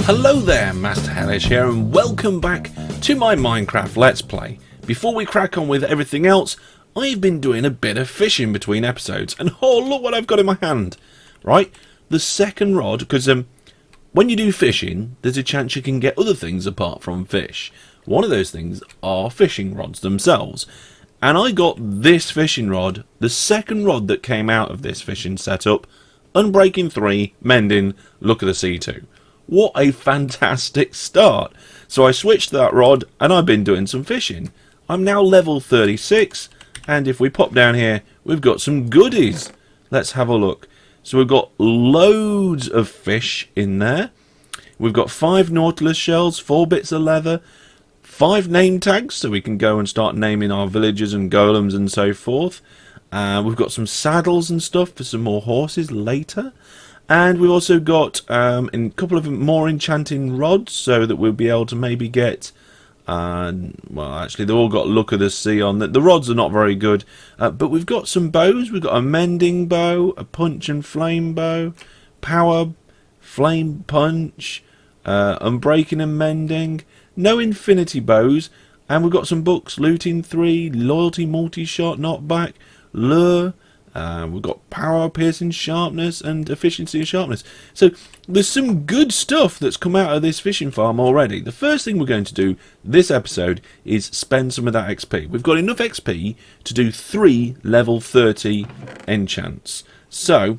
Hello there, Master Hellish here, and welcome back to my Minecraft Let's Play. Before we crack on with everything else, I've been doing a bit of fishing between episodes, and oh, look what I've got in my hand. Right, the second rod, because when you do fishing, there's a chance you can get other things apart from fish. One of those things are fishing rods themselves. And I got this fishing rod, the second rod that came out of this fishing setup, Unbreaking 3, Mending, Look at the Sea 2. What a fantastic start. So I switched that rod and I've been doing some fishing. I'm now level 36, and if we pop down here, we've got some goodies. Let's have a look. So we've got loads of fish in there. We've got 5 nautilus shells, 4 bits of leather, 5 name tags, so we can go and start naming our villagers and golems and so forth. We've got some saddles and stuff for some more horses later. And we've also got a couple of more enchanting rods, so that we'll be able to maybe get... well, actually, they've all got Look of the Sea on. The rods are not very good. But we've got some bows. We've got a mending bow, a punch and flame bow, power, flame punch, unbreaking and mending. No infinity bows. And we've got some books. Looting 3, loyalty multi-shot, knockback, lure. We've got power, piercing, sharpness, and efficiency of sharpness. So there's some good stuff that's come out of this fishing farm already. The first thing we're going to do this episode is spend some of that XP. We've got enough XP to do 3 level 30 enchants. So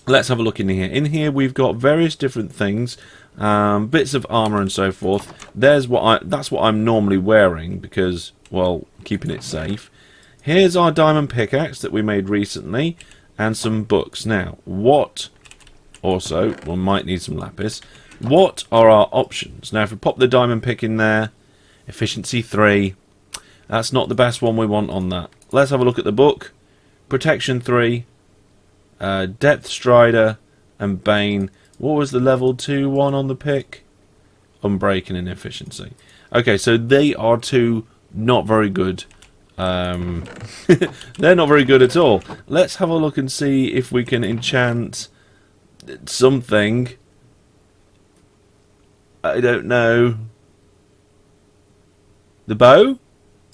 let's have a look in here. In here we've got various different things, bits of armor and so forth. That's what I'm normally wearing because, well, keeping it safe. Here's our diamond pickaxe that we made recently, and some books. Now, what... Also, we might need some lapis. What are our options? Now, if we pop the diamond pick in there, efficiency 3, that's not the best one we want on that. Let's have a look at the book. Protection 3, depth strider, and bane. What was the level 2 one on the pick? Unbreaking and efficiency. Okay, so they are 2 not very good. They're not very good at all. Let's have a look and see if we can enchant something. I don't know. The bow?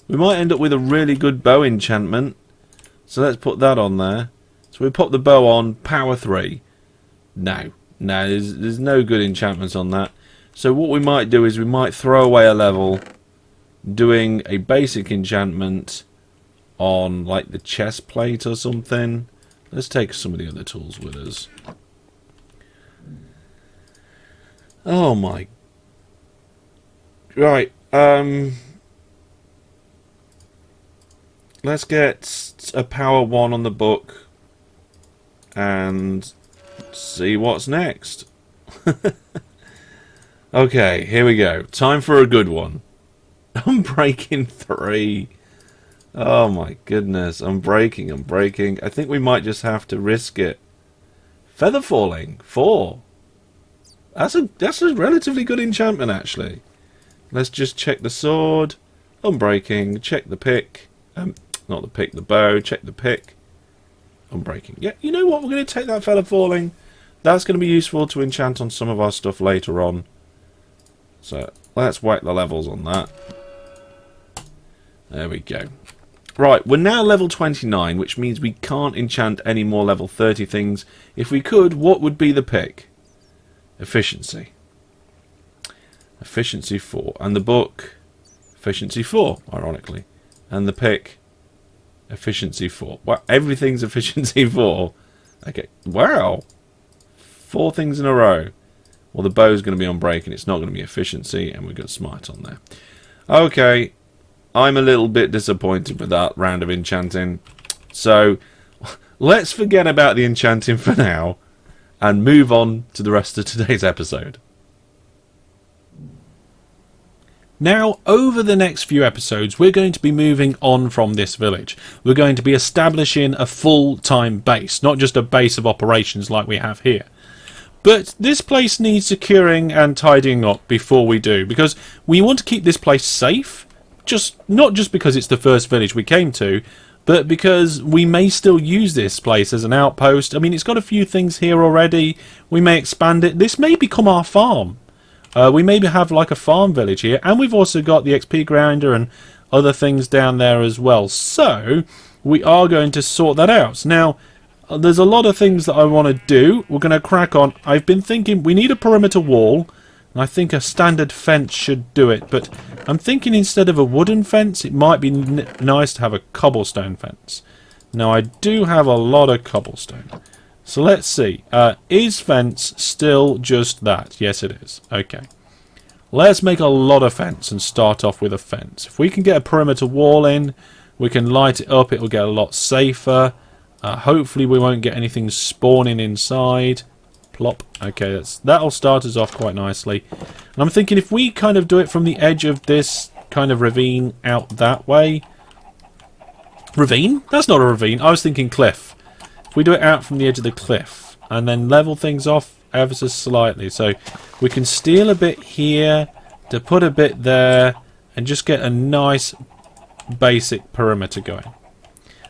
We might end up with a really good bow enchantment. So let's put that on there. So we pop the bow on, power 3. No, there's no good enchantments on that. So what we might do is we might throw away a level doing a basic enchantment on like the chest plate or something. Let's take some of the other tools with us. Oh my. Right, let's get a power 1 on the book and see what's next. Okay, here we go. Time for a good one. Unbreaking 3. Oh my goodness. Unbreaking. I think we might just have to risk it. Feather falling 4. That's a relatively good enchantment actually. Let's just check the sword. Unbreaking. Check the pick. Not the pick, the bow. Check the pick. Unbreaking. Yeah, you know what? We're going to take that feather falling. That's going to be useful to enchant on some of our stuff later on. So let's whack the levels on that. There we go. Right, we're now level 29, which means we can't enchant any more level 30 things. If we could, what would be the pick? Efficiency. Efficiency 4. And the book, efficiency 4, ironically. And the pick, efficiency 4. Well, everything's efficiency 4. Okay, wow. 4 things in a row. Well, the bow's going to be on break, and it's not going to be efficiency, and we've got smite on there. Okay. I'm a little bit disappointed with that round of enchanting. So, let's forget about the enchanting for now and move on to the rest of today's episode. Now, over the next few episodes, we're going to be moving on from this village. We're going to be establishing a full-time base, not just a base of operations like we have here. But this place needs securing and tidying up before we do, because we want to keep this place safe. Not just because it's the first village we came to, but because we may still use this place as an outpost. I mean, it's got a few things here already. We may expand it. This may become our farm. We maybe have like a farm village here, and we've also got the XP grinder and other things down there as well. So we are going to sort that out. Now, there's a lot of things that I want to do. We're going to crack on. I've been thinking we need a perimeter wall, and I think a standard fence should do it. But I'm thinking instead of a wooden fence, it might be nice to have a cobblestone fence. Now, I do have a lot of cobblestone. So let's see. Is fence still just that? Yes, it is. Okay. Let's make a lot of fence and start off with a fence. If we can get a perimeter wall in, we can light it up. It will get a lot safer. Hopefully we won't get anything spawning inside. Plop. Okay, that'll start us off quite nicely. And I'm thinking if we kind of do it from the edge of this kind of ravine out that way. Ravine? That's not a ravine. I was thinking cliff. If we do it out from the edge of the cliff and then level things off ever so slightly. So we can steal a bit here to put a bit there and just get a nice basic perimeter going.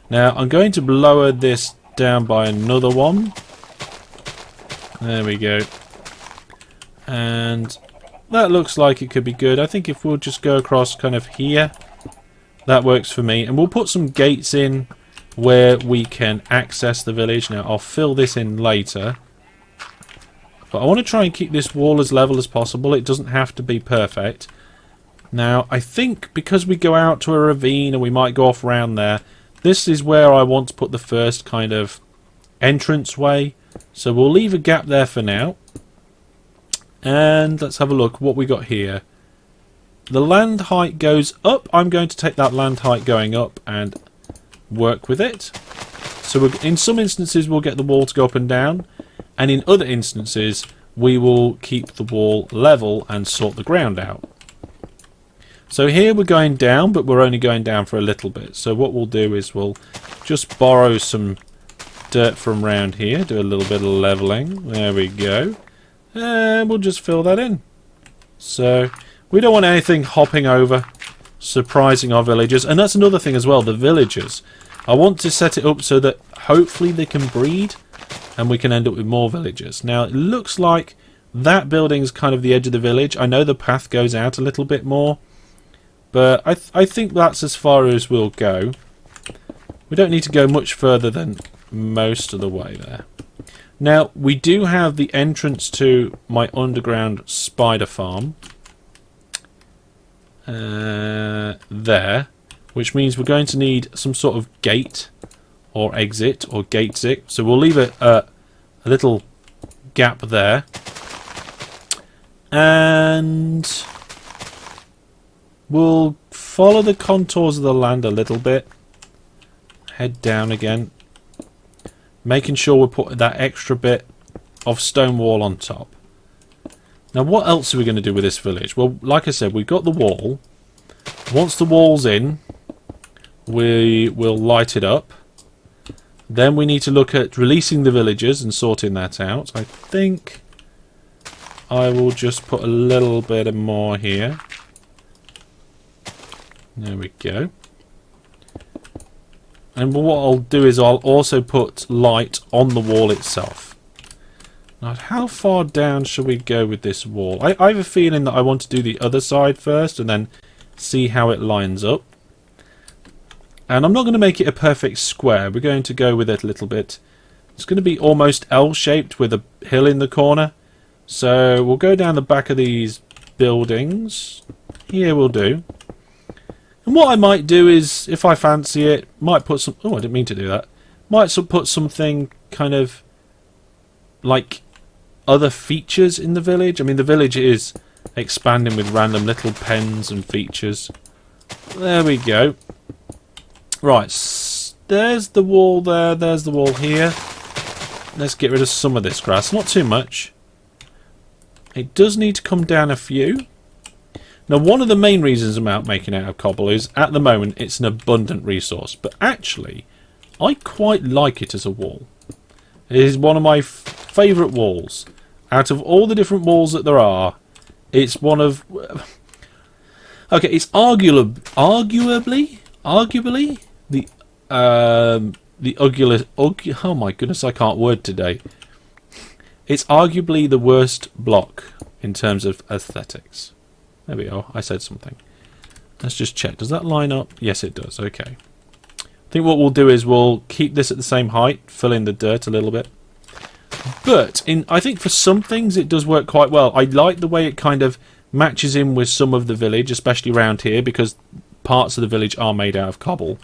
Now I'm going to lower this down by another one. There we go. And that looks like it could be good. I think if we'll just go across kind of here, that works for me. And we'll put some gates in where we can access the village. Now I'll fill this in later. But I want to try and keep this wall as level as possible. It doesn't have to be perfect. Now I think because we go out to a ravine and we might go off round there, this is where I want to put the first kind of entrance way. So we'll leave a gap there for now. And let's have a look what we got here. The land height goes up. I'm going to take that land height going up and work with it. So in some instances we'll get the wall to go up and down, and in other instances we will keep the wall level and sort the ground out. So here we're going down, but we're only going down for a little bit. So what we'll do is we'll just borrow some dirt from round here, do a little bit of leveling. There we go. And we'll just fill that in. So we don't want anything hopping over, surprising our villagers. And that's another thing as well, the villagers. I want to set it up so that hopefully they can breed and we can end up with more villagers. Now it looks like that building's kind of the edge of the village. I know the path goes out a little bit more, but I think that's as far as we'll go. We don't need to go much further than most of the way there. Now we do have the entrance to my underground spider farm there, which means we're going to need some sort of gate or exit or gate. So we'll leave a little gap there, and we'll follow the contours of the land a little bit. Head down again, making sure we put that extra bit of stone wall on top. Now what else are we going to do with this village? Well, like I said, we've got the wall. Once the wall's in, we will light it up. Then we need to look at releasing the villagers and sorting that out. I think I will just put a little bit more here. There we go. And what I'll do is I'll also put light on the wall itself. Now, how far down should we go with this wall? I have a feeling that I want to do the other side first and then see how it lines up. And I'm not going to make it a perfect square. We're going to go with it a little bit. It's going to be almost L-shaped with a hill in the corner. So we'll go down the back of these buildings. Here will do. And what I might do is, if I fancy it, might put some... Oh, I didn't mean to do that. Might put something kind of like other features in the village. I mean, the village is expanding with random little pens and features. There we go. Right, there's the wall there, there's the wall here. Let's get rid of some of this grass, not too much. It does need to come down a few. Now, one of the main reasons about making out of cobble is, at the moment, it's an abundant resource. But actually, I quite like it as a wall. It is one of my favourite walls. Out of all the different walls that there are, it's one of... Okay, it's arguably the oh my goodness, I can't word today. It's arguably the worst block in terms of aesthetics. There we are. I said something. Let's just check. Does that line up? Yes, it does. Okay. I think what we'll do is we'll keep this at the same height, fill in the dirt a little bit. But I think for some things it does work quite well. I like the way it kind of matches in with some of the village, especially around here, because parts of the village are made out of cobble.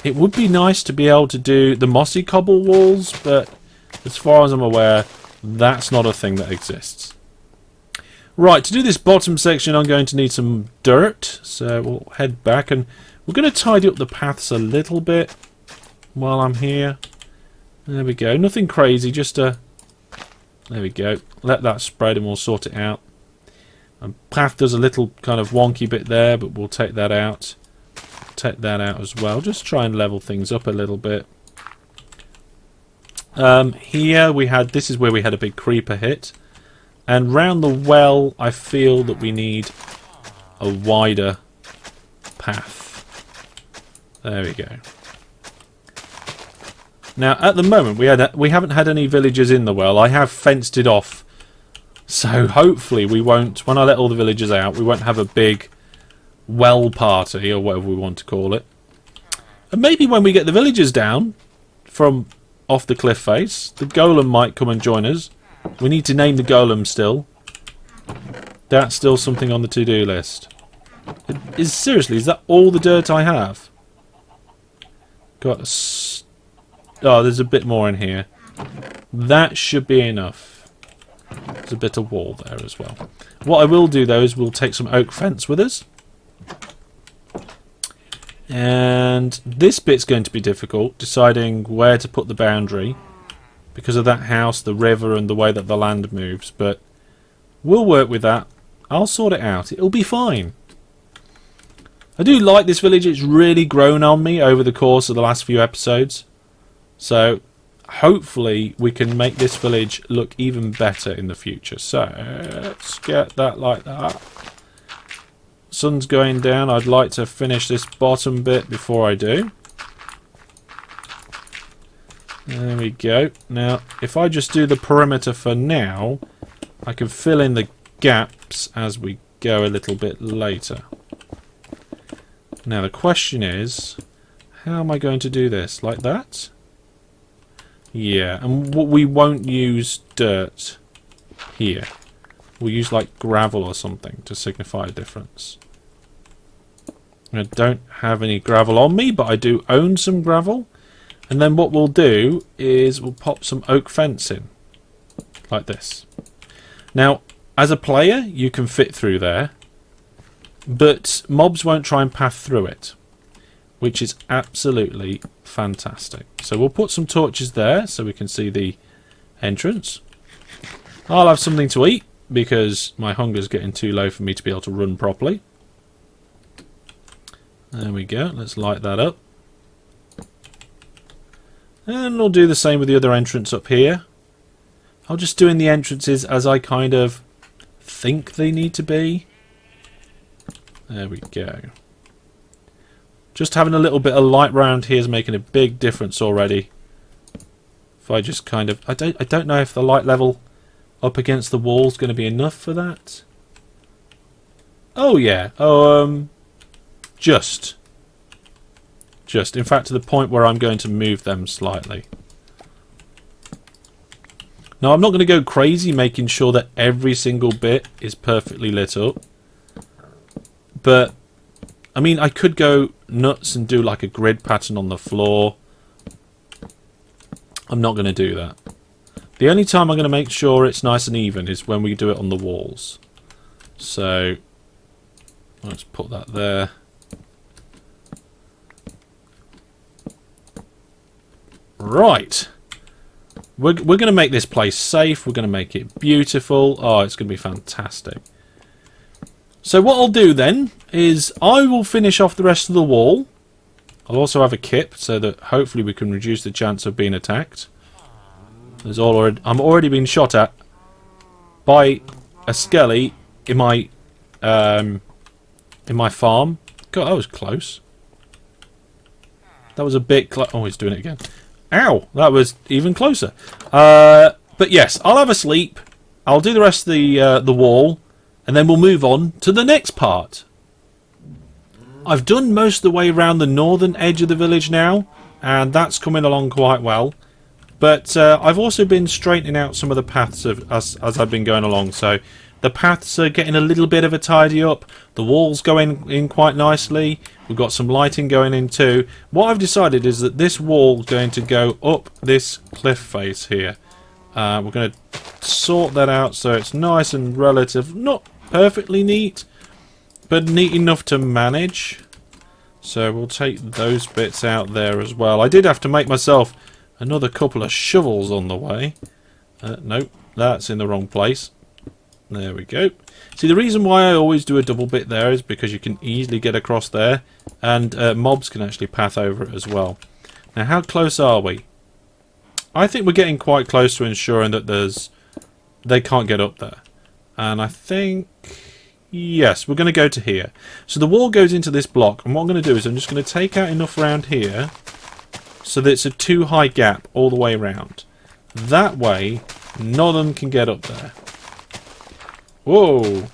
It would be nice to be able to do the mossy cobble walls, but as far as I'm aware, that's not a thing that exists. Right, to do this bottom section I'm going to need some dirt, so we'll head back and we're going to tidy up the paths a little bit while I'm here. There we go, nothing crazy, just a... There we go, let that spread and we'll sort it out. And path does a little kind of wonky bit there, but we'll take that out. Take that out as well, just try and level things up a little bit. Here we had, this is where we had a big creeper hit, and round the well I feel that we need a wider path. There we go. Now at the moment we haven't had any villagers in the well. I have fenced it off, so hopefully we won't, when I let all the villagers out, we won't have a big well party or whatever we want to call it. And maybe when we get the villagers down from off the cliff face, the golem might come and join us. We need to name the golem still. That's still something on the to-do list. Seriously, is that all the dirt I have? Oh, there's a bit more in here. That should be enough. There's a bit of wall there as well. What I will do though is we'll take some oak fence with us. And this bit's going to be difficult, deciding where to put the boundary because of that house, the river and the way that the land moves, but we'll work with that. I'll sort it out. It'll be fine. I do like this village. It's really grown on me over the course of the last few episodes. So hopefully we can make this village look even better in the future. So let's get that like that. Sun's going down. I'd like to finish this bottom bit before I do. There we go. Now, if I just do the perimeter for now, I can fill in the gaps as we go a little bit later. Now, the question is, how am I going to do this? Like that? Yeah, and we won't use dirt here. We'll use like gravel or something to signify a difference. I don't have any gravel on me, but I do own some gravel. And then what we'll do is we'll pop some oak fence in. Like this. Now, as a player, you can fit through there. But mobs won't try and path through it. Which is absolutely fantastic. So we'll put some torches there so we can see the entrance. I'll have something to eat because my hunger's getting too low for me to be able to run properly. There we go. Let's light that up. And we'll do the same with the other entrance up here. I'll just doing the entrances as I kind of think they need to be. There we go. Just having a little bit of light round here is making a big difference already. If I just kind of... I don't know if the light level up against the wall is going to be enough for that. Oh yeah. Just. In fact, to the point where I'm going to move them slightly. Now, I'm not going to go crazy making sure that every single bit is perfectly lit up. But, I mean, I could go nuts and do like a grid pattern on the floor. I'm not going to do that. The only time I'm going to make sure it's nice and even is when we do it on the walls. So, let's put that there. Right. We're going to make this place safe. We're going to make it beautiful. Oh, it's going to be fantastic. So what I'll do then is I will finish off the rest of the wall. I'll also have a kip so that hopefully we can reduce the chance of being attacked. I'm already being shot at by a skelly in my farm. God, that was close. That was a bit close. Oh, he's doing it again. Ow! That was even closer. But But yes, I'll have a sleep. I'll do the rest of the wall, and then we'll move on to the next part. I've done most of the way around the northern edge of the village now, and that's coming along quite well. But I've also been straightening out some of the paths as I've been going along. So the paths are getting a little bit of a tidy up. The wall's going in quite nicely. We've got some lighting going in too. What I've decided is that this wall's going to go up this cliff face here. We're going to sort that out so it's nice and relative. Not perfectly neat, but neat enough to manage. So we'll take those bits out there as well. I did have to make myself another couple of shovels on the way. Nope, that's in the wrong place. There we go. See, the reason why I always do a double bit there is because you can easily get across there, and mobs can actually path over it as well. Now, how close are we? I think we're getting quite close to ensuring that they can't get up there. And I think, yes, we're going to go to here. So the wall goes into this block, and what I'm going to do is I'm just going to take out enough around here so that it's a 2 high gap all the way around. That way, none of them can get up there. Whoa!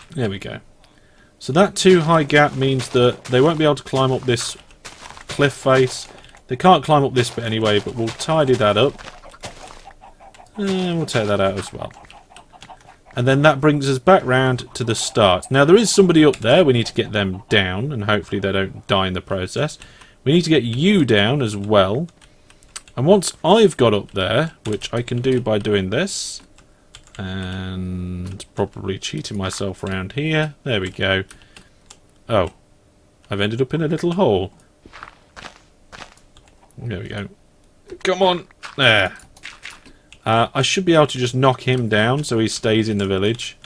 There we go. So that 2 high gap means that they won't be able to climb up this cliff face. They can't climb up this bit anyway, but we'll tidy that up. And we'll take that out as well. And then that brings us back round to the start. Now there is somebody up there. We need to get them down, and hopefully they don't die in the process. We need to get you down as well. And once I've got up there, which I can do by doing this, and probably cheating myself around here. There we go. Oh, I've ended up in a little hole. There we go. Come on. There. I should be able to just knock him down so he stays in the village.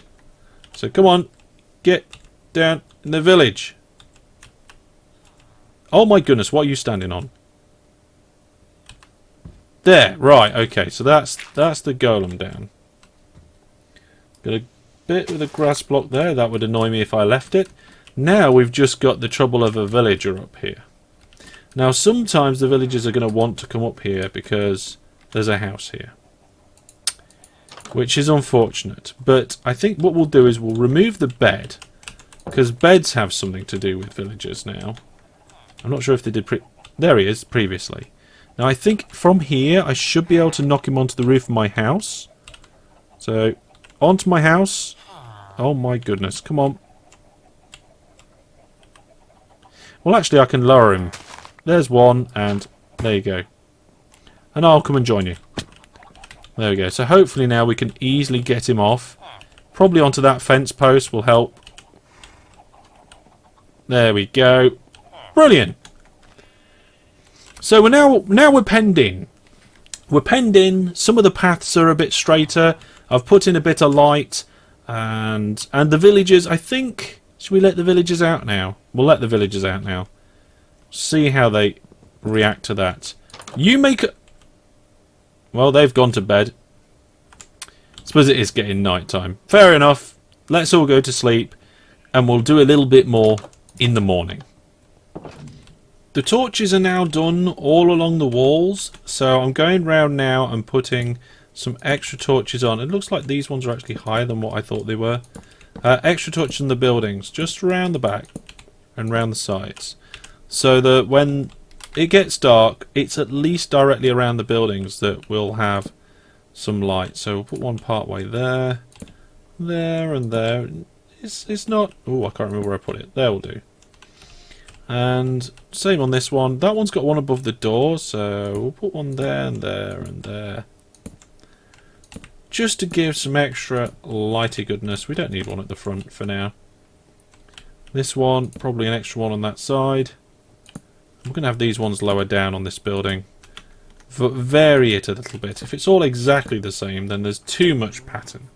So come on. Get down in the village. Oh my goodness, what are you standing on? There, right, okay, so that's the golem down. Got a bit with a grass block there, that would annoy me if I left it. Now we've just got the trouble of a villager up here. Now sometimes the villagers are going to want to come up here because there's a house here. Which is unfortunate, but I think what we'll do is we'll remove the bed, because beds have something to do with villagers now. I'm not sure if they did there he is, previously. Now I think from here I should be able to knock him onto the roof of my house. So, onto my house. Oh my goodness, come on. Well actually I can lower him. There's one, and there you go. And I'll come and join you. There we go. So hopefully now we can easily get him off. Probably onto that fence post will help. There we go. Brilliant. So we're penned in. We're penned in. Some of the paths are a bit straighter. I've put in a bit of light, and the villagers. I think, should we let the villagers out now? We'll let the villagers out now. See how they react to that. You make. Well, they've gone to bed. I suppose it is getting night time. Fair enough. Let's all go to sleep, and we'll do a little bit more in the morning. The torches are now done all along the walls, so I'm going round now and putting some extra torches on. It looks like these ones are actually higher than what I thought they were. Extra torches in the buildings, just around the back and round the sides, so that when it gets dark, it's at least directly around the buildings that we'll have some light. So we'll put one part way there, there and there. It's not. Oh, I can't remember where I put it. There will do. And same on this one. That one's got one above the door, so we'll put one there and there and there. Just to give some extra lighty goodness. We don't need one at the front for now. This one, probably an extra one on that side. I'm going to have these ones lower down on this building. Vary it a little bit. If it's all exactly the same, then there's too much pattern.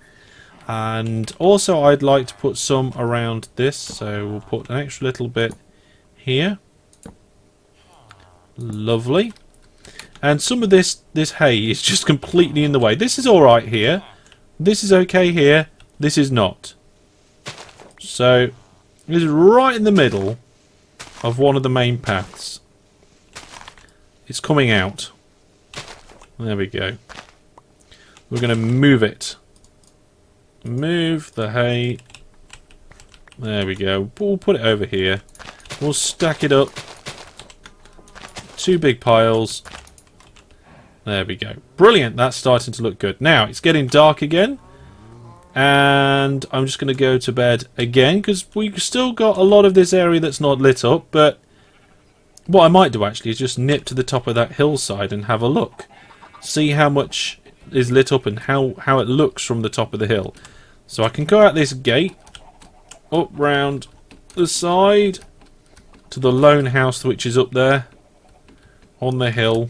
And also I'd like to put some around this, so we'll put an extra little bit here. Lovely. And some of this hay is just completely in the way. This is alright here. This is okay here. This is not. So, this is right in the middle of one of the main paths. It's coming out. There we go. We're going to move it. Move the hay. There we go. We'll put it over here. We'll stack it up. 2 big piles. There we go. Brilliant. That's starting to look good. Now, it's getting dark again. And I'm just going to go to bed again, because we've still got a lot of this area that's not lit up. But what I might do, actually, is just nip to the top of that hillside and have a look. See how much is lit up and how it looks from the top of the hill. So I can go out this gate, up round the side, to the lone house which is up there on the hill.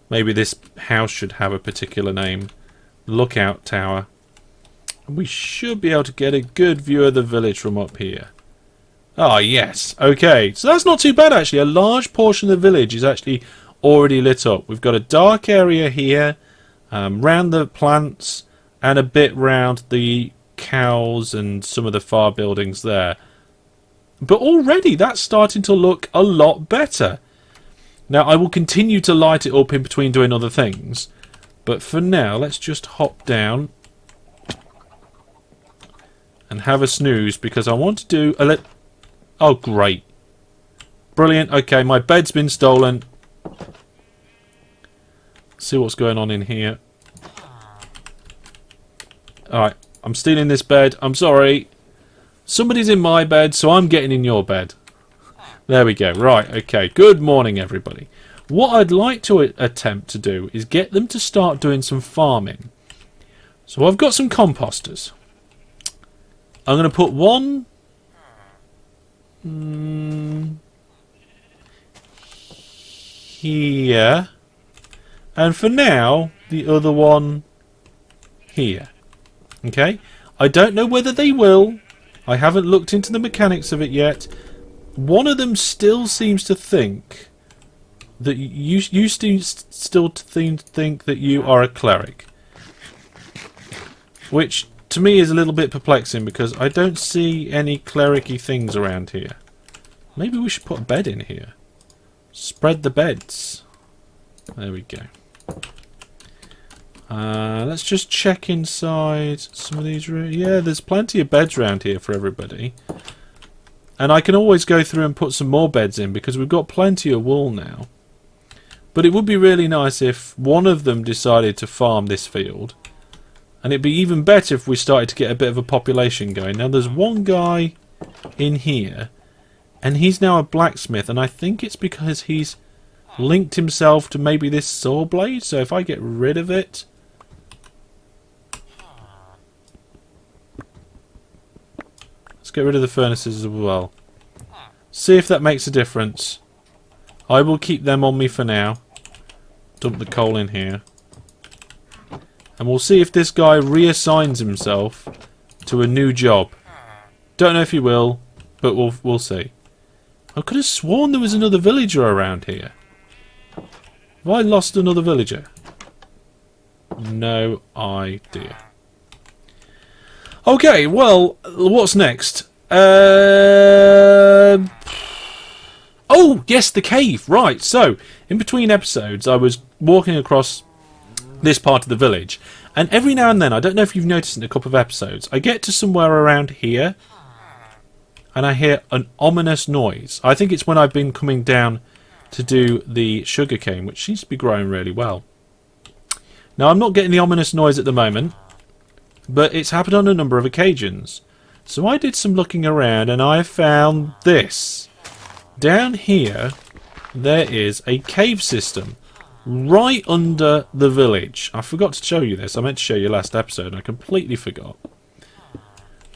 Maybe this house should have a particular name. Lookout Tower. We should be able to get a good view of the village from up here. Ah, yes. Okay, so that's not too bad, actually. A large portion of the village is actually already lit up. We've got a dark area here, round the plants, and a bit round the cows and some of the far buildings there. But already that's starting to look a lot better. Now, I will continue to light it up in between doing other things. But for now, let's just hop down and have a snooze, because I want to do a oh, great. Brilliant. Okay, my bed's been stolen. See what's going on in here. Alright, I'm stealing this bed. I'm sorry. Somebody's in my bed, so I'm getting in your bed. There we go. Right, okay. Good morning, everybody. What I'd like to attempt to do is get them to start doing some farming. So I've got some composters. I'm going to put one here. And for now, the other one here. Okay? I don't know whether they will. I haven't looked into the mechanics of it yet. One of them still seems to think that you still think that you are a cleric. Which, to me, is a little bit perplexing, because I don't see any cleric-y things around here. Maybe we should put a bed in here. Spread the beds. There we go. Let's just check inside some of these rooms. Yeah, there's plenty of beds around here for everybody. And I can always go through and put some more beds in, because we've got plenty of wool now. But it would be really nice if one of them decided to farm this field. And it'd be even better if we started to get a bit of a population going. Now, there's one guy in here, and he's now a blacksmith, and I think it's because he's linked himself to maybe this saw blade. So if I get rid of it, let's get rid of the furnaces as well. See if that makes a difference. I will keep them on me for now. Dump the coal in here. And we'll see if this guy reassigns himself to a new job. Don't know if he will, but we'll see. I could have sworn there was another villager around here. Have I lost another villager? No idea. Okay, well, what's next? Oh, yes, the cave. Right, so, in between episodes, I was walking across this part of the village, and every now and then, I don't know if you've noticed in a couple of episodes, I get to somewhere around here, and I hear an ominous noise. I think it's when I've been coming down to do the sugarcane, which seems to be growing really well. Now, I'm not getting the ominous noise at the moment, but it's happened on a number of occasions. So I did some looking around, and I found this. Down here, there is a cave system right under the village. I forgot to show you this. I meant to show you last episode, and I completely forgot.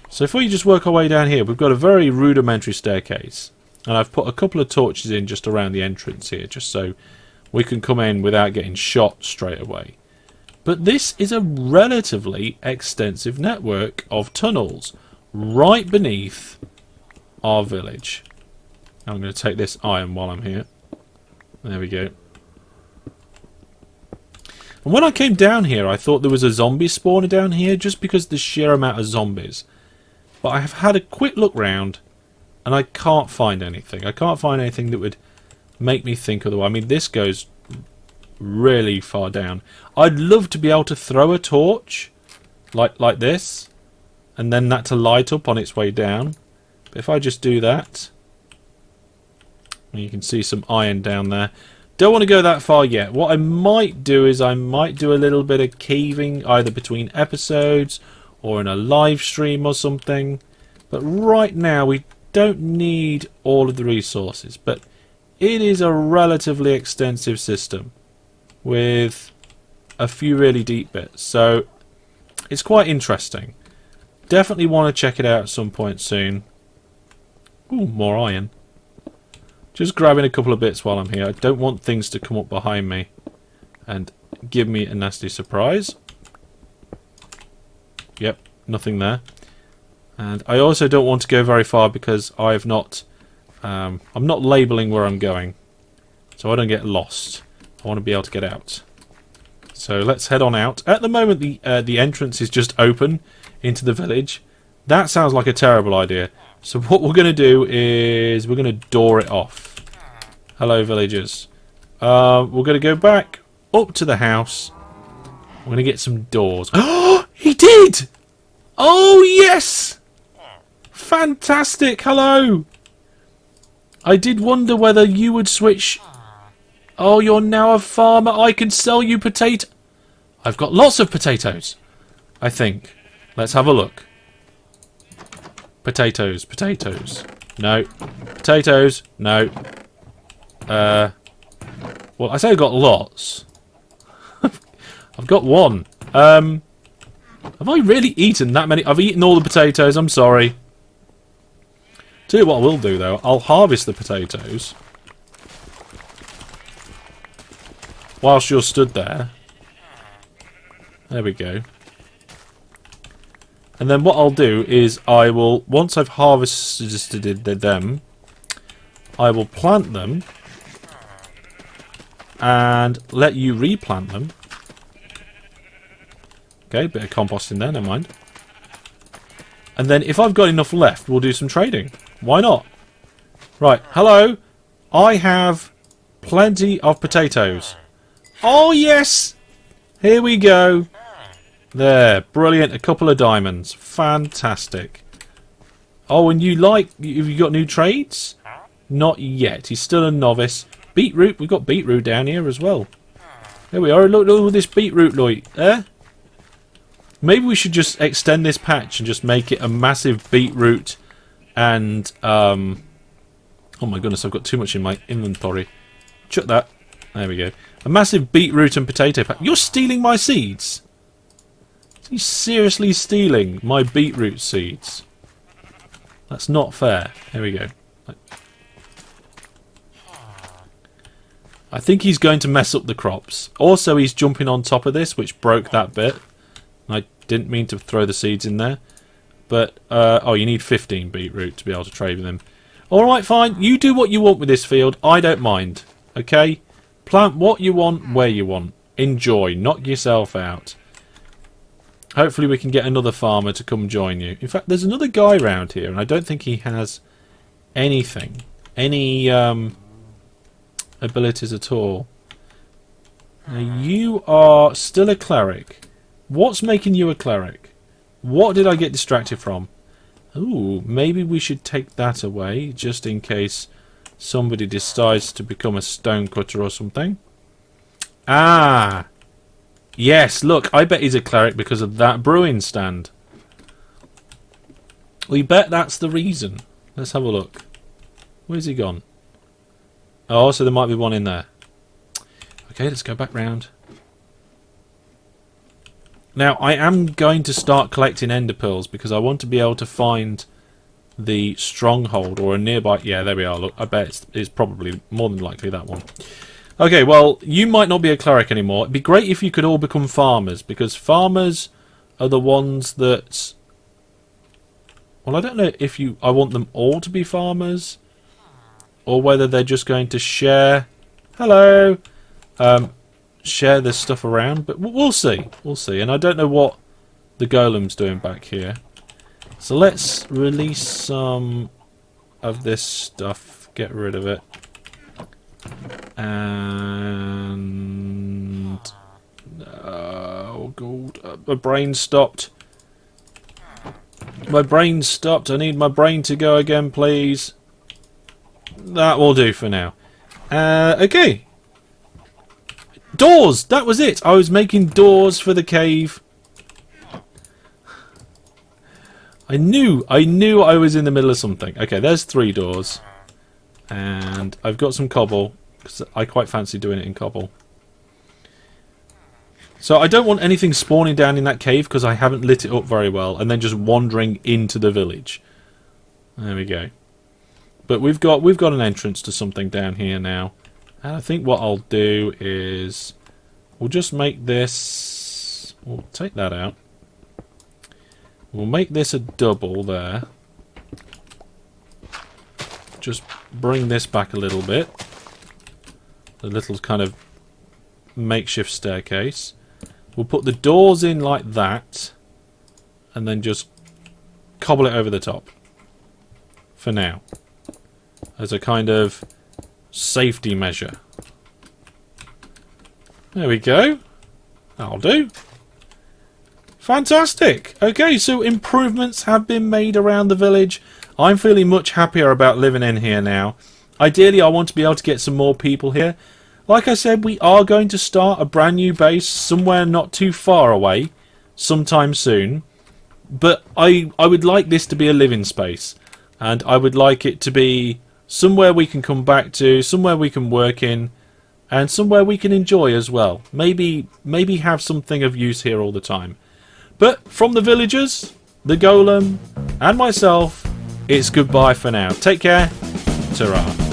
So if we just work our way down here, we've got a very rudimentary staircase. And I've put a couple of torches in just around the entrance here, just so we can come in without getting shot straight away. But this is a relatively extensive network of tunnels right beneath our village. I'm going to take this iron while I'm here. There we go. And when I came down here, I thought there was a zombie spawner down here, just because of the sheer amount of zombies. But I have had a quick look round, and I can't find anything. I can't find anything that would make me think otherwise. I mean, this goes really far down. I'd love to be able to throw a torch like this, and then that to light up on its way down. But if I just do that, you can see some iron down there. Don't want to go that far yet. What I might do is I might do a little bit of caving either between episodes or in a live stream or something. But right now we don't need all of the resources. But it is a relatively extensive system with a few really deep bits. So it's quite interesting. Definitely want to check it out at some point soon. Ooh, more iron. Just grabbing a couple of bits while I'm here. I don't want things to come up behind me and give me a nasty surprise. Yep, nothing there. And I also don't want to go very far because I'm not labelling where I'm going, so I don't get lost. I want to be able to get out. So let's head on out. At the moment, the entrance is just open into the village. That sounds like a terrible idea. So what we're going to do is we're going to door it off. Hello, villagers. We're going to go back up to the house. We're going to get some doors. Oh, he did! Oh, yes! Fantastic. Hello. I did wonder whether you would switch. Oh, you're now a farmer. I can sell you potato. I've got lots of potatoes, I think. Let's have a look. Potatoes, potatoes. No. Potatoes, no. Well, I say I've got lots. I've got one. Have I really eaten that many? I've eaten all the potatoes, I'm sorry. Tell you what I will do, though. I'll harvest the potatoes whilst you're stood there. There we go. And then what I'll do is I will, once I've harvested them, I will plant them and let you replant them. Okay, bit of compost in there, never mind. And then if I've got enough left, we'll do some trading. Why not? Right, hello. I have plenty of potatoes. Oh, yes! Here we go. There, brilliant. A couple of diamonds. Fantastic. Oh, and have you got new trades? Not yet. He's still a novice. Beetroot. We've got beetroot down here as well. There we are. Look at this beetroot, Lloyd. Maybe we should just extend this patch and just make it a massive beetroot and oh my goodness, I've got too much in my inventory. Chuck that. There we go. A massive beetroot and potato patch. You're stealing my seeds. Is he seriously stealing my beetroot seeds? That's not fair. There we go. I think he's going to mess up the crops. Also, he's jumping on top of this, which broke that bit. I didn't mean to throw the seeds in there. But, oh, you need 15 beetroot to be able to trade with him. Alright, fine. You do what you want with this field. I don't mind. Okay? Plant what you want, where you want. Enjoy. Knock yourself out. Hopefully we can get another farmer to come join you. In fact, there's another guy around here, and I don't think he has anything. Any abilities at all. Now, you are still a cleric. What's making you a cleric? What did I get distracted from? Ooh, maybe we should take that away, just in case somebody decides to become a stonecutter or something. Ah! Yes, look, I bet he's a cleric because of that brewing stand. We bet that's the reason. Let's have a look. Where's he gone? Oh, so there might be one in there. Okay, let's go back round. Now, I am going to start collecting ender pearls because I want to be able to find the stronghold or a nearby... Yeah, there we are. Look, I bet it's probably more than likely that one. Okay, well, you might not be a cleric anymore. It'd be great if you could all become farmers because farmers are the ones that... Well, I don't know if I want them all to be farmers or whether they're just going to share... Hello! Share this stuff around, but we'll see. We'll see. And I don't know what the golem's doing back here. So let's release some of this stuff. Get rid of it. And My brain stopped. My brain stopped. I need my brain to go again, please. That will do for now. Okay. Doors! That was it! I was making doors for the cave. I knew I was in the middle of something. Okay, there's 3 doors. And I've got some cobble, because I quite fancy doing it in cobble. So I don't want anything spawning down in that cave, because I haven't lit it up very well, and then just wandering into the village. There we go. But we've got an entrance to something down here now. And I think what I'll do is we'll just make this... We'll take that out. We'll make this a double there. Just bring this back a little bit. A little kind of makeshift staircase. We'll put the doors in like that. And then just cobble it over the top. For now. As a kind of safety measure. There we go. That'll do. Fantastic. Okay, so improvements have been made around the village. I'm feeling much happier about living in here now. Ideally, I want to be able to get some more people here. Like I said, we are going to start a brand new base somewhere not too far away sometime soon. But I would like this to be a living space. And I would like it to be somewhere we can come back to, somewhere we can work in, and somewhere we can enjoy as well. Maybe have something of use here all the time. But from the villagers, the golem, and myself, it's goodbye for now. Take care. Ta-ra.